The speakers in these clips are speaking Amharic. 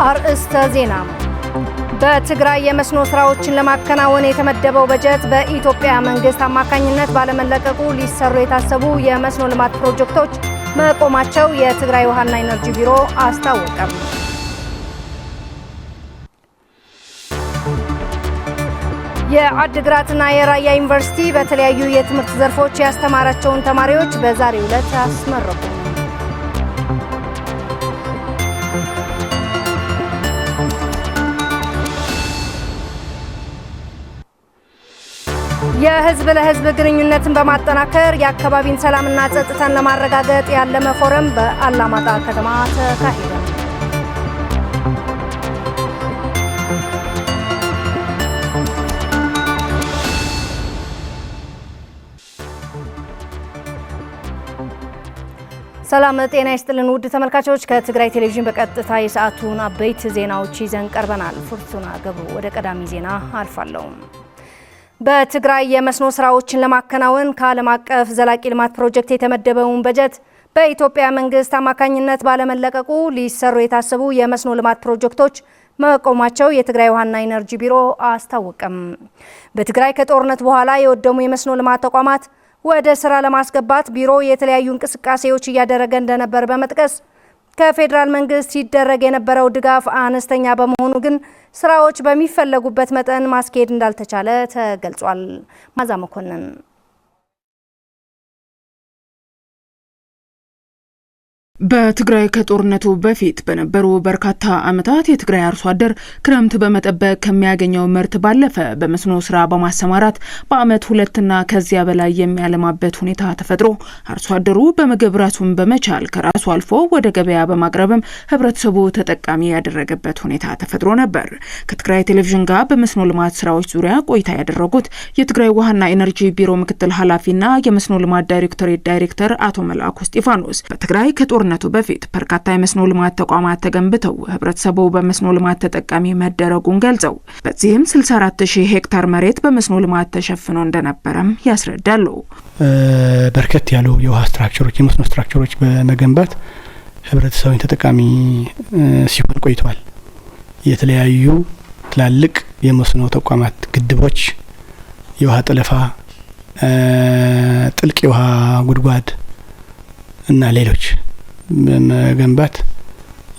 አርእስተ ዜና። በትግራይ የመስኖ ስራዎችን ለማከናወን የተመደበው በጀት በኢትዮጵያ መንግስት አማካኝነት ባለመለቀቁ ሊሰሩ የታሰቡ የመስኖ ልማት ፕሮጀክቶች መቆማቸው የትግራይ ውሃና ኢነርጂ ቢሮ አስታወቀም። የአድግራትና የራያ ዩኒቨርሲቲ በተለያዩ የትምህርት ዘርፎች ያስተማራቸውን ተማሪዎች በዛሬው ዕለት አስመረቁ። የህዝብ ለህዝብ ግንኙነትን በማጠናከር የአካባቢን ሰላምና ጸጥታን ለማረጋገጥ ያለመ ፎረም በአላማጣ ከተማ ተካሄደ። ሰላም ጤና ይስጥልን ውድ ተመልካቾች፣ ከትግራይ ቴሌቪዥን በቀጥታ የሰዓቱን አበይት ዜናዎች ይዘን ቀርበናል። ፉርቱና ገብሩ ወደ ቀዳሚ ዜና አልፋለሁ። በትግራይ የመስኖ ስራዎችን ለማከናወን ከዓለም አቀፍ ዘላቂ ልማት ፕሮጀክት የተመደበውን በጀት በኢትዮጵያ መንግስት አማካኝነት ባለመለቀቁ ሊሰሩ የታሰቡ የመስኖ ልማት ፕሮጀክቶች መቆማቸው የትግራይ ውሃና ኢነርጂ ቢሮ አስታወቀም። በትግራይ ከጦርነት በኋላ የወደሙ የመስኖ ልማት ተቋማት ወደ ስራ ለማስገባት ቢሮ የተለያዩ እንቅስቃሴዎች እያደረገ እንደነበር በመጥቀስ ከፌዴራል መንግስት ሲደረግ የነበረው ድጋፍ አነስተኛ በመሆኑ ግን ስራዎች በሚፈለጉበት መጠን ማስኬድ እንዳልተቻለ ተገልጿል። ማዛ መኮንን በትግራይ ከጦርነቱ በፊት በነበሩ በርካታ ዓመታት የትግራይ አርሶ አደር ክረምት በመጠበቅ ከሚያገኘው ምርት ባለፈ በመስኖ ስራ በማሰማራት በአመት ሁለትና ከዚያ በላይ የሚያለማበት ሁኔታ ተፈጥሮ አርሶ አደሩ በምግብ ራሱን በመቻል ከራሱ አልፎ ወደ ገበያ በማቅረብም ህብረተሰቡ ተጠቃሚ ያደረገበት ሁኔታ ተፈጥሮ ነበር። ከትግራይ ቴሌቪዥን ጋር በመስኖ ልማት ስራዎች ዙሪያ ቆይታ ያደረጉት የትግራይ ውሃና ኢነርጂ ቢሮ ምክትል ኃላፊና የመስኖ ልማት ዳይሬክቶሬት ዳይሬክተር አቶ መላኩ እስጢፋኖስ በትግራይ ከጦርነቱ በፊት በርካታ የመስኖ ልማት ተቋማት ተገንብተው ህብረተሰቡ በመስኖ ልማት ተጠቃሚ መደረጉን ገልጸው በዚህም 64000 ሄክታር መሬት በመስኖ ልማት ተሸፍኖ እንደነበረም ያስረዳሉ። በርከት ያሉ የውሃ ስትራክቸሮች የመስኖ ስትራክቸሮች በመገንባት ህብረተሰቡን ተጠቃሚ ሲሆን ቆይተዋል። የተለያዩ ትላልቅ የመስኖ ተቋማት ግድቦች፣ የውሃ ጠለፋ፣ ጥልቅ የውሃ ጉድጓድ እና ሌሎች በመገንባት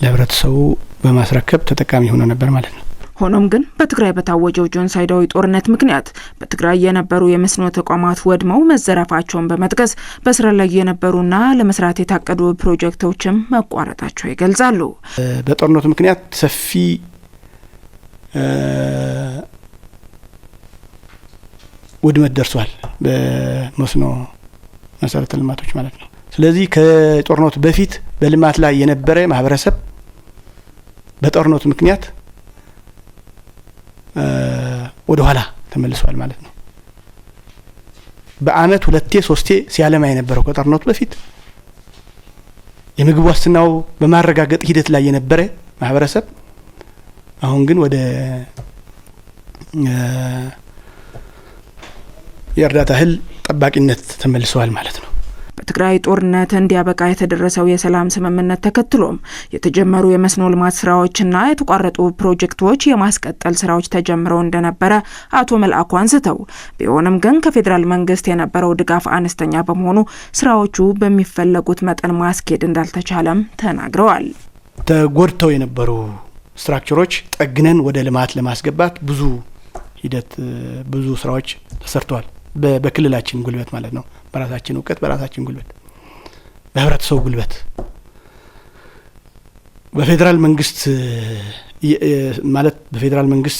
ለህብረተሰቡ በማስረከብ ተጠቃሚ ሆኖ ነበር ማለት ነው። ሆኖም ግን በትግራይ በታወጀው ጆኖሳይዳዊ ጦርነት ምክንያት በትግራይ የነበሩ የመስኖ ተቋማት ወድመው መዘረፋቸውን በመጥቀስ በስራ ላይ የነበሩና ለመስራት የታቀዱ ፕሮጀክቶችም መቋረጣቸው ይገልጻሉ። በጦርነቱ ምክንያት ሰፊ ውድመት ደርሷል በመስኖ መሰረተ ልማቶች ማለት ነው። ስለዚህ ከጦርነቱ በፊት በልማት ላይ የነበረ ማህበረሰብ በጦርነቱ ምክንያት ወደ ኋላ ተመልሷል ማለት ነው። በአመት 2-3 ሲያለማ የነበረው ከጦርነቱ በፊት የምግብ ዋስትናው በማረጋገጥ ሂደት ላይ የነበረ ማህበረሰብ አሁን ግን ወደ የእርዳታ እህል ጠባቂነት ተመልሰዋል ማለት ነው። በትግራይ ጦርነት እንዲያበቃ የተደረሰው የሰላም ስምምነት ተከትሎም የተጀመሩ የመስኖ ልማት ስራዎችና የተቋረጡ ፕሮጀክቶች የማስቀጠል ስራዎች ተጀምረው እንደነበረ አቶ መልአኩ አንስተው ቢሆንም ግን ከፌዴራል መንግስት የነበረው ድጋፍ አነስተኛ በመሆኑ ስራዎቹ በሚፈለጉት መጠን ማስኬድ እንዳልተቻለም ተናግረዋል። ተጎድተው የነበሩ ስትራክቸሮች ጠግነን ወደ ልማት ለማስገባት ብዙ ስራዎች ተሰርተዋል። በክልላችን ጉልበት ማለት ነው። በራሳችን እውቀት፣ በራሳችን ጉልበት፣ በህብረተሰቡ ጉልበት በፌዴራል መንግስት ማለት በፌዴራል መንግስት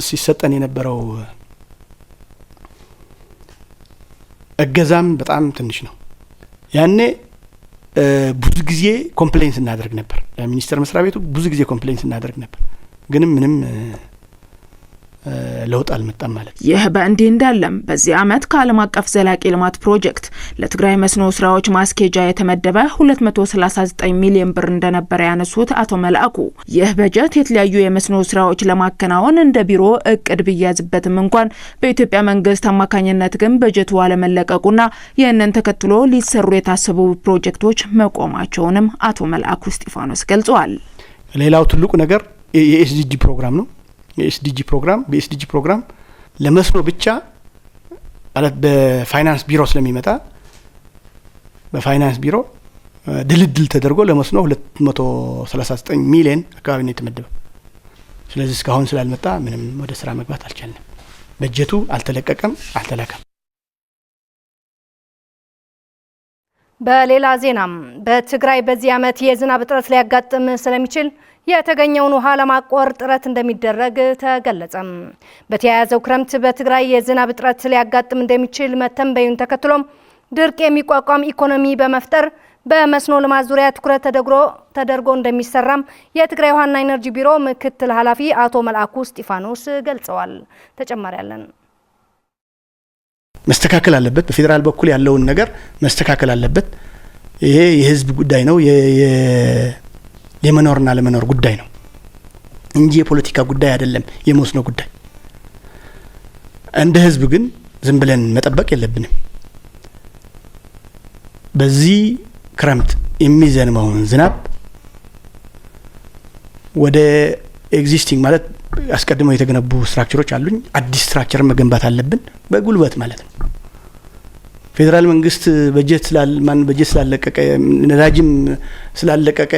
ሲሰጠን የነበረው እገዛም በጣም ትንሽ ነው። ያኔ ብዙ ጊዜ ኮምፕሌንስ እናደርግ ነበር። ሚኒስቴር መስሪያ ቤቱ ብዙ ጊዜ ኮምፕሌንስ እናደርግ ነበር። ግን ምንም ለውጥ አልመጣም ማለት ነው። ይህ በእንዲህ እንዳለም በዚህ ዓመት ከዓለም አቀፍ ዘላቂ ልማት ፕሮጀክት ለትግራይ መስኖ ስራዎች ማስኬጃ የተመደበ 239 ሚሊዮን ብር እንደነበረ ያነሱት አቶ መልአኩ ይህ በጀት የተለያዩ የመስኖ ስራዎች ለማከናወን እንደ ቢሮ እቅድ ቢያዝበትም እንኳን በኢትዮጵያ መንግስት አማካኝነት ግን በጀቱ አለመለቀቁና ይህንን ተከትሎ ሊሰሩ የታሰቡ ፕሮጀክቶች መቆማቸውንም አቶ መልአኩ እስጢፋኖስ ገልጸዋል። ሌላው ትልቁ ነገር የኤስዲጂ ፕሮግራም ነው። በኤስዲጂ ፕሮግራም ለመስኖ ብቻ ማለት በፋይናንስ ቢሮ ስለሚመጣ በፋይናንስ ቢሮ ድልድል ተደርጎ ለመስኖ 239 ሚሊዮን አካባቢ ነው የተመደበው። ስለዚህ እስካሁን ስላልመጣ ምንም ወደ ስራ መግባት አልቻልንም። በጀቱ አልተለቀቀም፣ አልተላከም። በሌላ ዜናም በትግራይ በዚህ ዓመት የዝናብ እጥረት ሊያጋጥም ስለሚችል የተገኘውን ውሃ ለማቆር ጥረት እንደሚደረግ ተገለጸም። በተያያዘው ክረምት በትግራይ የዝናብ እጥረት ሊያጋጥም እንደሚችል መተንበዩን ተከትሎም ድርቅ የሚቋቋም ኢኮኖሚ በመፍጠር በመስኖ ልማት ዙሪያ ትኩረት ተደርጎ እንደሚሰራም የትግራይ ውሃና ኢነርጂ ቢሮ ምክትል ኃላፊ አቶ መልአኩ እስጢፋኖስ ገልጸዋል። ተጨማሪ ያለን መስተካከል አለበት። በፌደራል በኩል ያለውን ነገር መስተካከል አለበት። ይሄ የህዝብ ጉዳይ ነው፣ የመኖርና ለመኖር ጉዳይ ነው እንጂ የፖለቲካ ጉዳይ አይደለም፣ የመስኖ ጉዳይ። እንደ ህዝብ ግን ዝም ብለን መጠበቅ የለብንም። በዚህ ክረምት የሚዘንበውን ዝናብ ወደ ኤግዚስቲንግ ማለት አስቀድመው የተገነቡ ስትራክቸሮች አሉኝ፣ አዲስ ስትራክቸር መገንባት አለብን በጉልበት ማለት ነው። ፌደራል መንግስት በጀት ስላለቀቀ ነዳጅም ስላለቀቀ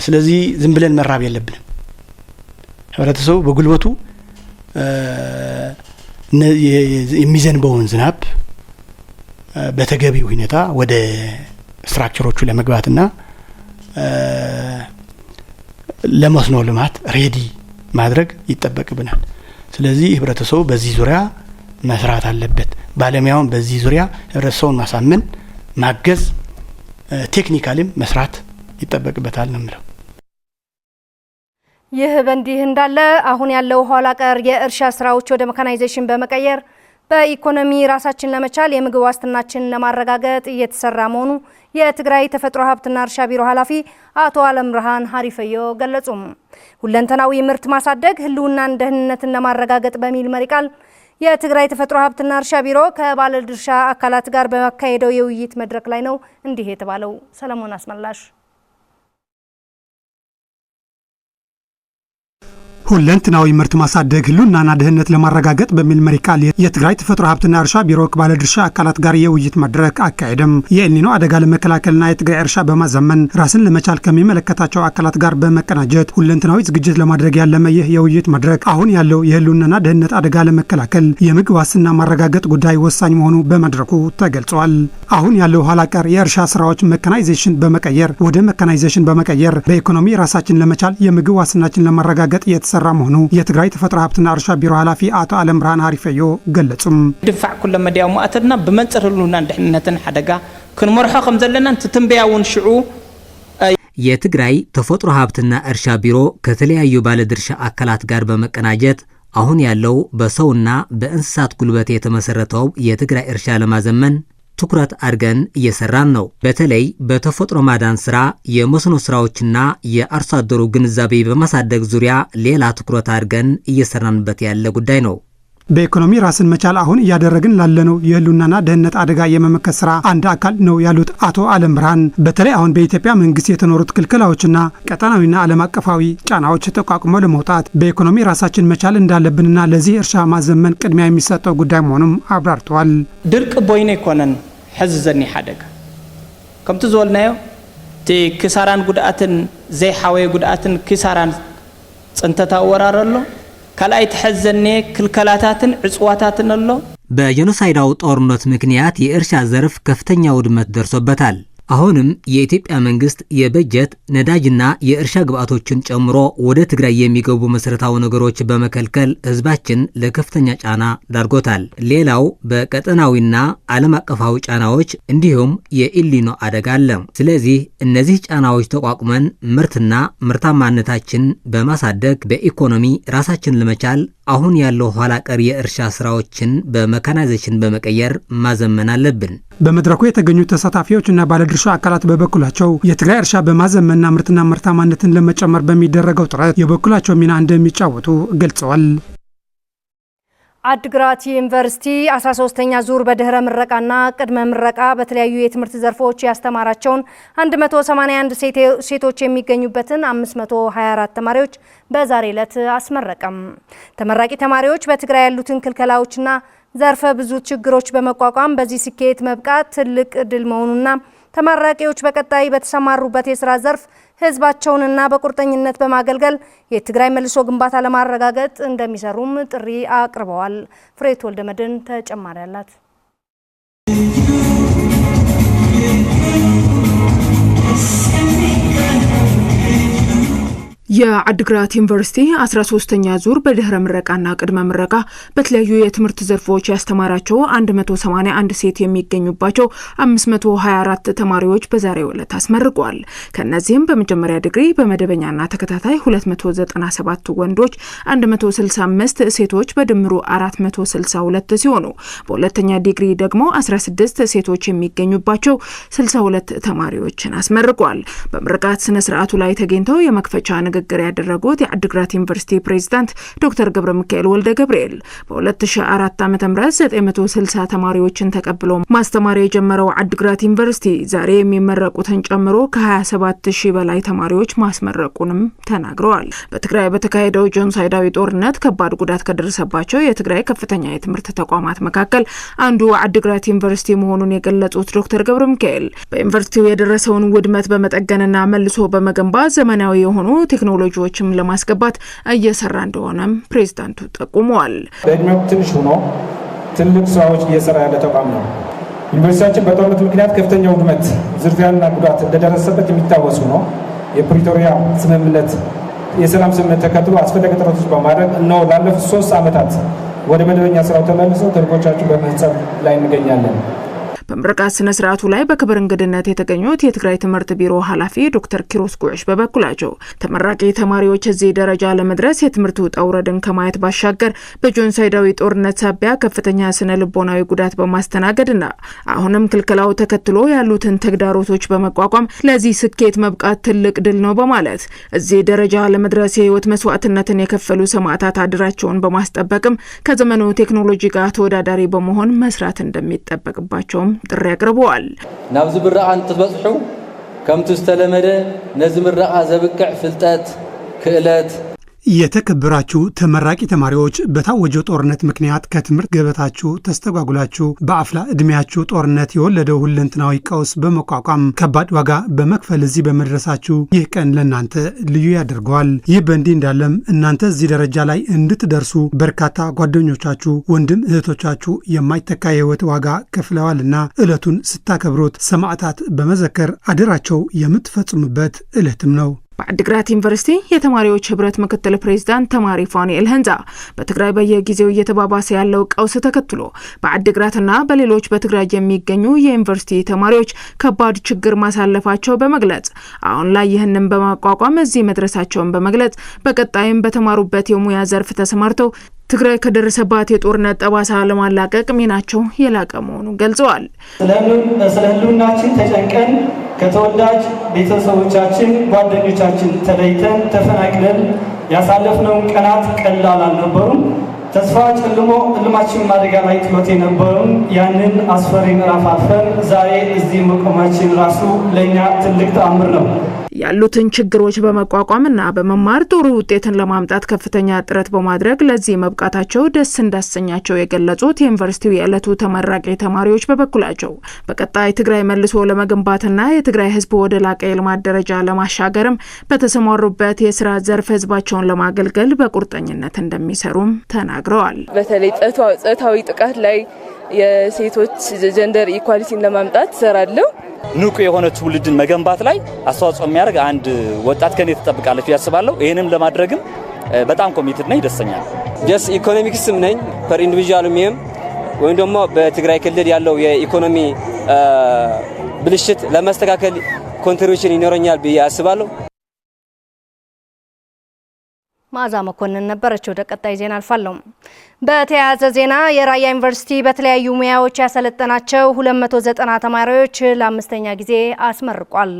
ስለዚህ ዝም ብለን መራብ የለብንም። ህብረተሰቡ በጉልበቱ የሚዘንበውን ዝናብ በተገቢው ሁኔታ ወደ ስትራክቸሮቹ ለመግባትና ለመስኖ ልማት ሬዲ ማድረግ ይጠበቅብናል። ስለዚህ ህብረተሰቡ በዚህ ዙሪያ መስራት አለበት። ባለሙያውን በዚህ ዙሪያ ህብረተሰቡን ማሳመን፣ ማገዝ፣ ቴክኒካሊም መስራት ይጠበቅበታል ነው የምለው። ይህ በእንዲህ እንዳለ አሁን ያለው ኋላ ቀር የእርሻ ስራዎች ወደ መካናይዜሽን በመቀየር በኢኮኖሚ ራሳችን ለመቻል የምግብ ዋስትናችን ለማረጋገጥ እየተሰራ መሆኑ የትግራይ ተፈጥሮ ሀብትና እርሻ ቢሮ ኃላፊ አቶ አለም ብርሃን ሀሪፈዮ ገለጹም። ሁለንተናዊ ምርት ማሳደግ ህልውናን ደህንነትን ለማረጋገጥ በሚል መሪ ቃል የትግራይ ተፈጥሮ ሀብትና እርሻ ቢሮ ከባለድርሻ አካላት ጋር በመካሄደው የውይይት መድረክ ላይ ነው እንዲህ የተባለው። ሰለሞን አስመላሽ ሁለንተናዊ ምርት ማሳደግ ህልውናና ደህንነት ለማረጋገጥ በሚል መሪ ቃል የትግራይ ተፈጥሮ ሀብትና እርሻ ቢሮ ከባለድርሻ አካላት ጋር የውይይት መድረክ አካሄደም። የኤልኒኖ አደጋ ለመከላከልና የትግራይ እርሻ በማዘመን ራስን ለመቻል ከሚመለከታቸው አካላት ጋር በመቀናጀት ሁለንተናዊ ዝግጅት ለማድረግ ያለመ ይህ የውይይት መድረክ አሁን ያለው የህልውናና ደህንነት አደጋ ለመከላከል የምግብ ዋስትና ማረጋገጥ ጉዳይ ወሳኝ መሆኑ በመድረኩ ተገልጿል። አሁን ያለው ኋላ ቀር የእርሻ ስራዎች መካናይዜሽን በመቀየር በኢኮኖሚ ራሳችን ለመቻል የምግብ ዋስትናችን ለማረጋገጥ የተሰራ መሆኑ የትግራይ ተፈጥሮ ሀብትና እርሻ ቢሮ ኃላፊ አቶ አለም ብርሃን ሀሪፈዮ ገለጹም። ድፋዕ ኩለ መዲያው ማእተና በመንጽር ህልውናን ደህንነትን ሓደጋ ክንመርሖ ከም ዘለና ትትንበያውን ሽዑ የትግራይ ተፈጥሮ ሀብትና እርሻ ቢሮ ከተለያዩ ባለድርሻ አካላት ጋር በመቀናጀት አሁን ያለው በሰውና በእንስሳት ጉልበት የተመሰረተው የትግራይ እርሻ ለማዘመን ትኩረት አድርገን እየሰራን ነው። በተለይ በተፈጥሮ ማዳን ስራ፣ የመስኖ ስራዎችና የአርሶ አደሩ ግንዛቤ በማሳደግ ዙሪያ ሌላ ትኩረት አድርገን እየሰራንበት ያለ ጉዳይ ነው። በኢኮኖሚ ራስን መቻል አሁን እያደረግን ላለነው የህልውናና ደህንነት አደጋ የመመከት ስራ አንድ አካል ነው ያሉት አቶ አለም ብርሃን በተለይ አሁን በኢትዮጵያ መንግስት የተኖሩት ክልከላዎችና ቀጠናዊና ዓለም አቀፋዊ ጫናዎች ተቋቁሞ ለመውጣት በኢኮኖሚ ራሳችን መቻል እንዳለብንና ለዚህ እርሻ ማዘመን ቅድሚያ የሚሰጠው ጉዳይ መሆኑም አብራርተዋል። ድርቅ ቦይነ ይኮነን ሕዚ ዘኒ ሓደጋ ከምቲ ዝበልናዮ እቲ ክሳራን ጉድኣትን ዘይሓወየ ጉድኣትን ክሳራን ፅንተታ ወራረሎ ካልኣይ ተሐዘኔ ክልከላታትን ዕጽዋታትን ኣሎ። በጄኖሳይዳው ጦርነት ምክንያት የእርሻ ዘርፍ ከፍተኛ ውድመት ደርሶበታል። አሁንም የኢትዮጵያ መንግስት የበጀት ነዳጅና የእርሻ ግብዓቶችን ጨምሮ ወደ ትግራይ የሚገቡ መሰረታዊ ነገሮች በመከልከል ህዝባችን ለከፍተኛ ጫና ዳርጎታል። ሌላው በቀጠናዊና ዓለም አቀፋዊ ጫናዎች እንዲሁም የኢሊኖ አደጋ አለ። ስለዚህ እነዚህ ጫናዎች ተቋቁመን ምርትና ምርታማነታችን በማሳደግ በኢኮኖሚ ራሳችን ለመቻል አሁን ያለው ኋላ ቀር የእርሻ ስራዎችን በመካናይዜሽን በመቀየር ማዘመን አለብን። በመድረኩ የተገኙ ተሳታፊዎችና ባለድርሻ አካላት በበኩላቸው የትግራይ እርሻ በማዘመንና ምርትና ምርታማነትን ለመጨመር በሚደረገው ጥረት የበኩላቸው ሚና እንደሚጫወቱ ገልጸዋል። አድግራት ዩኒቨርሲቲ 13ኛ ዙር በድህረ ምረቃና ቅድመ ምረቃ በተለያዩ የትምህርት ዘርፎች ያስተማራቸውን 181 ሴቶች የሚገኙበትን 524 ተማሪዎች በዛሬው ዕለት አስመረቀም። ተመራቂ ተማሪዎች በትግራይ ያሉትን ክልከላዎችና ዘርፈ ብዙ ችግሮች በመቋቋም በዚህ ስኬት መብቃት ትልቅ ድል መሆኑና ተመራቂዎች በቀጣይ በተሰማሩበት የሥራ ዘርፍ ህዝባቸውንና በቁርጠኝነት በማገልገል የትግራይ መልሶ ግንባታ ለማረጋገጥ እንደሚሰሩም ጥሪ አቅርበዋል። ፍሬት ወልደመድን ተጨማሪ አላት። የአድግራት ዩኒቨርሲቲ 13ኛ ዙር በድህረ ምረቃና ቅድመ ምረቃ በተለያዩ የትምህርት ዘርፎች ያስተማራቸው 181 ሴት የሚገኙባቸው 524 ተማሪዎች በዛሬው ዕለት አስመርቋል። ከነዚህም በመጀመሪያ ዲግሪ በመደበኛና ተከታታይ 297 ወንዶች፣ 165 ሴቶች በድምሩ 462 ሲሆኑ በሁለተኛ ዲግሪ ደግሞ 16 ሴቶች የሚገኙባቸው 62 ተማሪዎችን አስመርቋል። በምርቃት ስነ ስርዓቱ ላይ ተገኝተው የመክፈቻ ንግግር ያደረጉት የአድግራት ዩኒቨርሲቲ ፕሬዝዳንት ዶክተር ገብረ ሚካኤል ወልደ ገብርኤል በ2004 ዓ.ም 960 ተማሪዎችን ተቀብሎ ማስተማር የጀመረው አድግራት ዩኒቨርሲቲ ዛሬ የሚመረቁትን ጨምሮ ከ27000 በላይ ተማሪዎች ማስመረቁንም ተናግረዋል። በትግራይ በተካሄደው ጆኖሳይዳዊ ጦርነት ከባድ ጉዳት ከደረሰባቸው የትግራይ ከፍተኛ የትምህርት ተቋማት መካከል አንዱ አድግራት ዩኒቨርሲቲ መሆኑን የገለጹት ዶክተር ገብረ ሚካኤል በዩኒቨርሲቲው የደረሰውን ውድመት በመጠገንና መልሶ በመገንባት ዘመናዊ የሆኑ ቴክኖሎጂዎችም ለማስገባት እየሰራ እንደሆነም ፕሬዝዳንቱ ጠቁመዋል። በእድሜው ትንሽ ሆኖ ትልቅ ስራዎች እየሰራ ያለ ተቋም ነው። ዩኒቨርሲቲያችን በጦርነት ምክንያት ከፍተኛ ውድመት፣ ዝርፊያና ጉዳት እንደደረሰበት የሚታወሱ ነው። የፕሪቶሪያ ስምምነት የሰላም ስምምነት ተከትሎ አስፈላጊ ጥረቶች በማድረግ እነሆ ላለፉት 3 ዓመታት ወደ መደበኛ ስራው ተመልሰው ተልዕኮቻችን በመፈጸም ላይ እንገኛለን። በምርቃት ስነ ስርዓቱ ላይ በክብር እንግድነት የተገኙት የትግራይ ትምህርት ቢሮ ኃላፊ ዶክተር ኪሮስ ጉዕሽ በበኩላቸው ተመራቂ ተማሪዎች እዚህ ደረጃ ለመድረስ የትምህርት ውጣ ውረድን ከማየት ባሻገር በጆኖሳይዳዊ ጦርነት ሳቢያ ከፍተኛ ስነ ልቦናዊ ጉዳት በማስተናገድና አሁንም ክልከላው ተከትሎ ያሉትን ተግዳሮቶች በመቋቋም ለዚህ ስኬት መብቃት ትልቅ ድል ነው በማለት እዚህ ደረጃ ለመድረስ የህይወት መስዋዕትነትን የከፈሉ ሰማዕታት አድራቸውን በማስጠበቅም ከዘመኑ ቴክኖሎጂ ጋር ተወዳዳሪ በመሆን መስራት እንደሚጠበቅባቸው ጥሪ አቅርበዋል። ናብዚ ምረቃ እንትበጽሑ ከምቱ ዝተለመደ ነዚ ምረቃ ዘብቅዕ ፍልጠት ክእለት የተከበራችሁ ተመራቂ ተማሪዎች በታወጀው ጦርነት ምክንያት ከትምህርት ገበታችሁ ተስተጓጉላችሁ በአፍላ እድሜያችሁ ጦርነት የወለደው ሁለንተናዊ ቀውስ በመቋቋም ከባድ ዋጋ በመክፈል እዚህ በመድረሳችሁ ይህ ቀን ለእናንተ ልዩ ያደርገዋል። ይህ በእንዲህ እንዳለም እናንተ እዚህ ደረጃ ላይ እንድትደርሱ በርካታ ጓደኞቻችሁ፣ ወንድም እህቶቻችሁ የማይተካ የህይወት ዋጋ ከፍለዋልና ዕለቱን ስታከብሩት ሰማዕታት በመዘከር አደራቸው የምትፈጽሙበት ዕለትም ነው። በአድግራት ዩኒቨርሲቲ የተማሪዎች ህብረት ምክትል ፕሬዝዳንት ተማሪ ፋኑኤል ህንዛ በትግራይ በየጊዜው እየተባባሰ ያለው ቀውስ ተከትሎ በአድግራትና በሌሎች በትግራይ የሚገኙ የዩኒቨርሲቲ ተማሪዎች ከባድ ችግር ማሳለፋቸው በመግለጽ አሁን ላይ ይህንን በማቋቋም እዚህ መድረሳቸውን በመግለጽ በቀጣይም በተማሩበት የሙያ ዘርፍ ተሰማርተው ትግራይ ከደረሰባት የጦርነት ጠባሳ ለማላቀቅ ሚናቸው የላቀ መሆኑን ገልጸዋል። ስለ ህልውናችን ተጨንቀን ከተወዳጅ ቤተሰቦቻችን፣ ጓደኞቻችን ተለይተን ተፈናቅለን ያሳለፍነውን ቀናት ቀላል አልነበሩም። ተስፋ ጨልሞ ህልማችን አደጋ ላይ ጥሎት የነበረውን ያንን አስፈሪ ምዕራፍ አልፈን ዛሬ እዚህ መቆማችን ራሱ ለእኛ ትልቅ ተአምር ነው። ያሉትን ችግሮች በመቋቋምና በመማር ጥሩ ውጤትን ለማምጣት ከፍተኛ ጥረት በማድረግ ለዚህ መብቃታቸው ደስ እንዳሰኛቸው የገለጹት የዩኒቨርሲቲው የዕለቱ ተመራቂ ተማሪዎች በበኩላቸው በቀጣይ ትግራይ መልሶ ለመገንባትና የትግራይ ህዝብ ወደ ላቀ የልማት ደረጃ ለማሻገርም በተሰማሩበት የስራ ዘርፍ ህዝባቸውን ለማገልገል በቁርጠኝነት እንደሚሰሩም ተናግረዋል። በተለይ ጾታዊ ጥቃት ላይ የሴቶች ጀንደር ኢኳሊቲን ለማምጣት ሰራለሁ። ንቁ የሆነ ትውልድን መገንባት ላይ አስተዋጽኦ የሚያደርግ አንድ ወጣት ከኔ ተጠብቃለች ያስባለሁ። ይሄንም ለማድረግም በጣም ኮሚትድ ነኝ፣ ደስተኛለሁ። ጀስ ኢኮኖሚክስም ነኝ ፐር ኢንዲቪጁዋልም ወይም ደግሞ በትግራይ ክልል ያለው የኢኮኖሚ ብልሽት ለማስተካከል ኮንትሪቢዩሽን ይኖረኛል ብዬ አስባለሁ። ማዛ መኮንን ነበረች። ወደ ቀጣይ ዜና አልፋለሁ። በተያያዘ ዜና የራያ ዩኒቨርሲቲ በተለያዩ ሙያዎች ያሰለጠናቸው 290 ተማሪዎች ለ5ኛ ጊዜ አስመርቋል።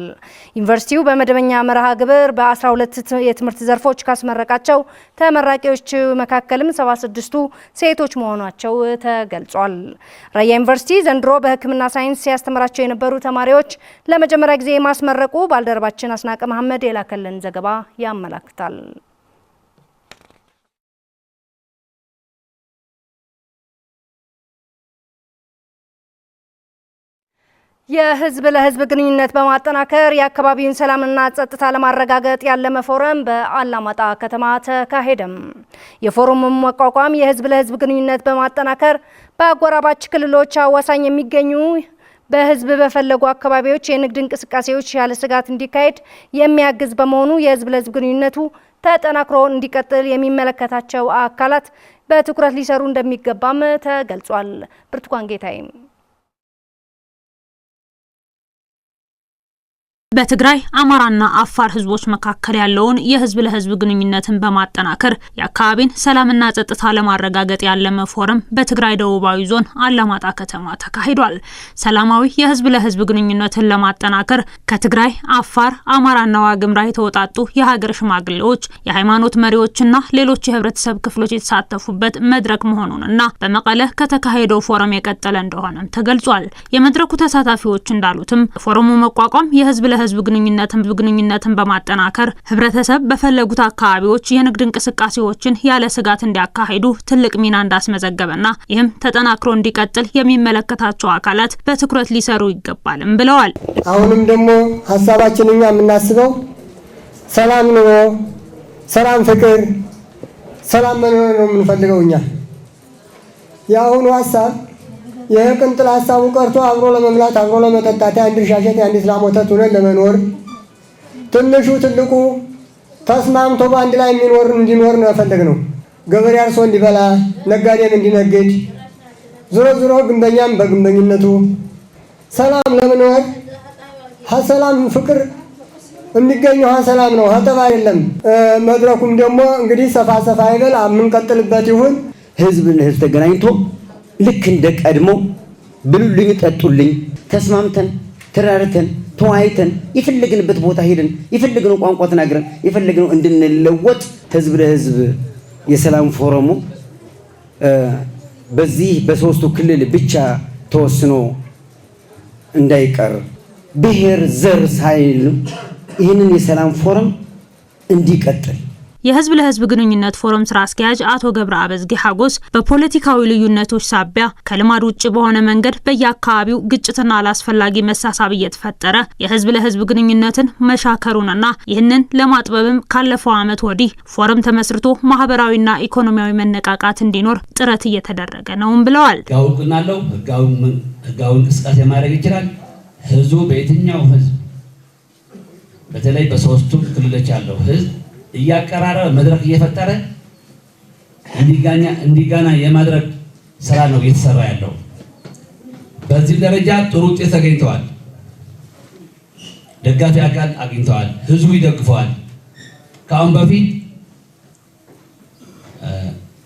ዩኒቨርሲቲው በመደበኛ መርሃ ግብር በ12 የትምህርት ዘርፎች ካስመረቃቸው ተመራቂዎች መካከልም 76ቱ ሴቶች መሆናቸው ተገልጿል። ራያ ዩኒቨርሲቲ ዘንድሮ በሕክምና ሳይንስ ሲያስተምራቸው የነበሩ ተማሪዎች ለመጀመሪያ ጊዜ ማስመረቁ ባልደረባችን አስናቀ መሐመድ የላከልን ዘገባ ያመላክታል። የህዝብ ለህዝብ ግንኙነት በማጠናከር የአካባቢውን ሰላምና ጸጥታ ለማረጋገጥ ያለመ ፎረም በአላማጣ ከተማ ተካሄደም። የፎረሙ መቋቋም የህዝብ ለህዝብ ግንኙነት በማጠናከር በአጎራባች ክልሎች አዋሳኝ የሚገኙ በህዝብ በፈለጉ አካባቢዎች የንግድ እንቅስቃሴዎች ያለ ስጋት እንዲካሄድ የሚያግዝ በመሆኑ የህዝብ ለህዝብ ግንኙነቱ ተጠናክሮ እንዲቀጥል የሚመለከታቸው አካላት በትኩረት ሊሰሩ እንደሚገባም ተገልጿል። ብርቱካን ጌታዬ በትግራይ አማራና አፋር ህዝቦች መካከል ያለውን የህዝብ ለህዝብ ግንኙነትን በማጠናከር የአካባቢን ሰላምና ጸጥታ ለማረጋገጥ ያለመ ፎረም በትግራይ ደቡባዊ ዞን አላማጣ ከተማ ተካሂዷል። ሰላማዊ የህዝብ ለህዝብ ግንኙነትን ለማጠናከር ከትግራይ፣ አፋር፣ አማራና ዋግምራ የተወጣጡ የሀገር ሽማግሌዎች፣ የሃይማኖት መሪዎችና ሌሎች የህብረተሰብ ክፍሎች የተሳተፉበት መድረክ መሆኑንና በመቀለ ከተካሄደው ፎረም የቀጠለ እንደሆነም ተገልጿል። የመድረኩ ተሳታፊዎች እንዳሉትም ፎረሙ መቋቋም የህዝብ ህዝብ ግንኙነትን በማጠናከር ህብረተሰብ በፈለጉት አካባቢዎች የንግድ እንቅስቃሴዎችን ያለ ስጋት እንዲያካሂዱ ትልቅ ሚና እንዳስመዘገበና ይህም ተጠናክሮ እንዲቀጥል የሚመለከታቸው አካላት በትኩረት ሊሰሩ ይገባልም ብለዋል። አሁንም ደግሞ ሐሳባችን እኛ የምናስበው ሰላም ነው፣ ሰላም ፍቅር፣ ሰላም መኖር ነው የምንፈልገው እኛ። የአሁኑ ሐሳብ የቅንጥል ሐሳቡ ቀርቶ አብሮ ለመብላት አብሮ ለመጠጣት አንድ ሻሸት አንድ እስላም ወተት ሆነን ለመኖር ትንሹ ትልቁ ተስማምቶ በአንድ ላይ እንዲኖር ነው የፈለግነው። ገበሬ አርሶ እንዲበላ፣ ነጋዴም እንዲነግድ፣ ዞሮ ዞሮ ግንበኛም በግንበኝነቱ ሰላም ለመኖር ሰላም ፍቅር የሚገኘው ሰላም ነው፣ ሀጠባ አይደለም። መድረኩም ደግሞ እንግዲህ ሰፋ ይበል የምንቀጥልበት ይሁን። ህዝብ ለህዝብ ተገናኝቶ ልክ እንደ ቀድሞ ብሉልኝ ጠጡልኝ ተስማምተን ተራርተን ተዋይተን የፈለግንበት ቦታ ሄደን የፈለግነው ቋንቋ ተናግረን የፈለግነው እንድንለወጥ ህዝብ ለህዝብ የሰላም ፎረሙ በዚህ በሶስቱ ክልል ብቻ ተወስኖ እንዳይቀር ብሔር ዘር ሳይል ይህንን የሰላም ፎረም እንዲቀጥል የህዝብ ለህዝብ ግንኙነት ፎረም ስራ አስኪያጅ አቶ ገብረ አበዝጌ ሐጎስ በፖለቲካዊ ልዩነቶች ሳቢያ ከልማድ ውጭ በሆነ መንገድ በየአካባቢው ግጭትና አላስፈላጊ መሳሳብ እየተፈጠረ የህዝብ ለህዝብ ግንኙነትን መሻከሩንና ይህንን ለማጥበብም ካለፈው ዓመት ወዲህ ፎረም ተመስርቶ ማህበራዊና ኢኮኖሚያዊ መነቃቃት እንዲኖር ጥረት እየተደረገ ነውም ብለዋል። ጋውቅናለው ህጋዊ እንቅስቃሴ ማድረግ ይችላል። ህዝቡ በየትኛው ህዝብ በተለይ በሶስቱም ክልሎች ያለው ህዝብ እያቀራረበ መድረክ እየፈጠረ እንዲጋና የማድረግ ስራ ነው እየተሰራ ያለው። በዚህ ደረጃ ጥሩ ውጤት ተገኝተዋል። ደጋፊ አካል አግኝተዋል። ህዝቡ ይደግፈዋል። ከአሁን በፊት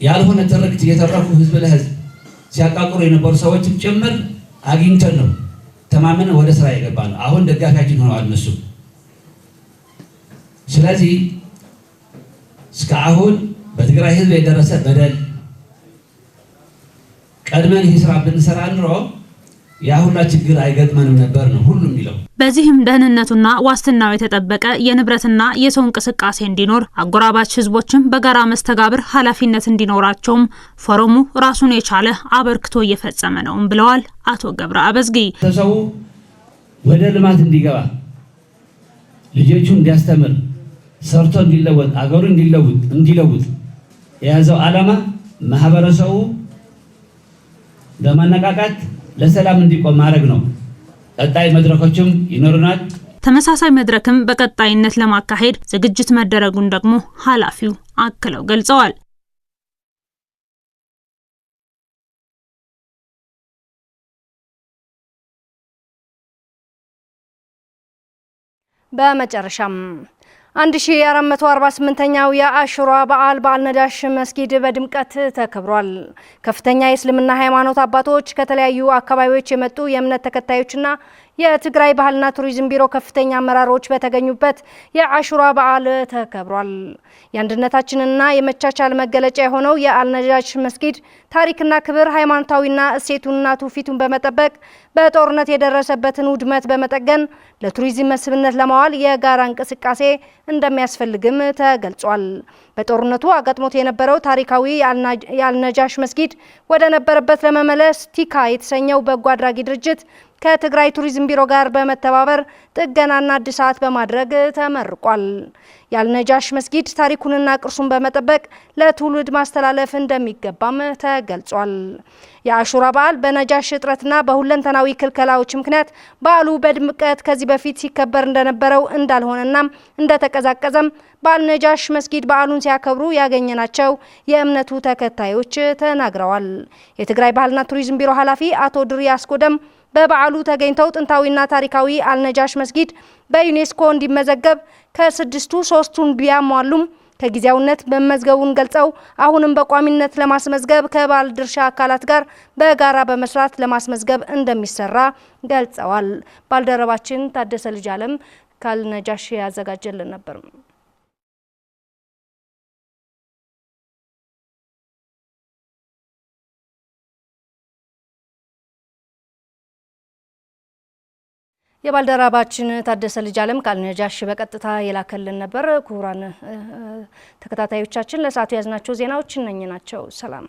ያልሆነ ትርክት እየተረኩ ህዝብ ለህዝብ ሲያቃቁሩ የነበሩ ሰዎችን ጭምር አግኝተን ነው ተማመነ ወደ ስራ የገባ ነው። አሁን ደጋፊያችን ሆነዋል እነሱ። ስለዚህ እስካሁን በትግራይ ህዝብ የደረሰ በደል ቀድመን ይህ ስራ ብንሰራ ኑሮ ያ ሁላ ችግር አይገጥመንም ነበር ነው ሁሉም የሚለው። በዚህም ደህንነቱና ዋስትናው የተጠበቀ የንብረትና የሰው እንቅስቃሴ እንዲኖር አጎራባች ህዝቦችም በጋራ መስተጋብር ኃላፊነት እንዲኖራቸውም ፎረሙ ራሱን የቻለ አበርክቶ እየፈጸመ ነውም ብለዋል አቶ ገብረ አበዝጌ። ሰው ወደ ልማት እንዲገባ ልጆቹ እንዲያስተምር ሰርቶ እንዲለወጥ አገሩ እንዲለውጥ የያዘው ዓላማ ማህበረሰቡ ለማነቃቃት ለሰላም እንዲቆም ማድረግ ነው። ቀጣይ መድረኮችም ይኖሩናል። ተመሳሳይ መድረክም በቀጣይነት ለማካሄድ ዝግጅት መደረጉን ደግሞ ኃላፊው አክለው ገልጸዋል። በመጨረሻም 1448ኛው የአሹራ በዓል በአልነጃሽ መስጊድ በድምቀት ተከብሯል። ከፍተኛ የእስልምና ሃይማኖት አባቶች፣ ከተለያዩ አካባቢዎች የመጡ የእምነት ተከታዮችና የትግራይ ባህልና ቱሪዝም ቢሮ ከፍተኛ አመራሮች በተገኙበት የአሹራ በዓል ተከብሯል። የአንድነታችንና የመቻቻል መገለጫ የሆነው የአልነጃሽ መስጊድ ታሪክና ክብር፣ ሃይማኖታዊና እሴቱንና ትውፊቱን በመጠበቅ በጦርነት የደረሰበትን ውድመት በመጠገን ለቱሪዝም መስህብነት ለማዋል የጋራ እንቅስቃሴ እንደሚያስፈልግም ተገልጿል። በጦርነቱ አጋጥሞት የነበረው ታሪካዊ የአልነጃሽ መስጊድ ወደ ነበረበት ለመመለስ ቲካ የተሰኘው በጎ አድራጊ ድርጅት ከትግራይ ቱሪዝም ቢሮ ጋር በመተባበር ጥገናና እድሳት በማድረግ ተመርቋል። የአልነጃሽ መስጊድ ታሪኩንና ቅርሱን በመጠበቅ ለትውልድ ማስተላለፍ እንደሚገባም ተገልጿል። የአሹራ በዓል በነጃሽ እጥረትና በሁለንተናዊ ክልከላዎች ምክንያት በዓሉ በድምቀት ከዚህ በፊት ሲከበር እንደነበረው እንዳልሆነና እንደተቀዛቀዘም በአልነጃሽ መስጊድ በዓሉን ሲያከብሩ ያገኘናቸው የእምነቱ ተከታዮች ተናግረዋል። የትግራይ ባህልና ቱሪዝም ቢሮ ኃላፊ አቶ ድሪ አስኮደም በበዓሉ ተገኝተው ጥንታዊና ታሪካዊ አልነጃሽ መስጊድ በዩኔስኮ እንዲመዘገብ ከስድስቱ ሶስቱን ቢያሟሉም ከጊዜያዊነት መመዝገቡን ገልጸው አሁንም በቋሚነት ለማስመዝገብ ከባለ ድርሻ አካላት ጋር በጋራ በመስራት ለማስመዝገብ እንደሚሰራ ገልጸዋል። ባልደረባችን ታደሰ ልጅ አለም ከአልነጃሽ ያዘጋጀልን ነበር። የባልደረባችን ታደሰ ልጅ አለም ከአልነጃሽ በቀጥታ የላከልን ነበር። ክቡራን ተከታታዮቻችን ለሰዓቱ ያዝናቸው ዜናዎች እነኚህ ናቸው። ሰላም።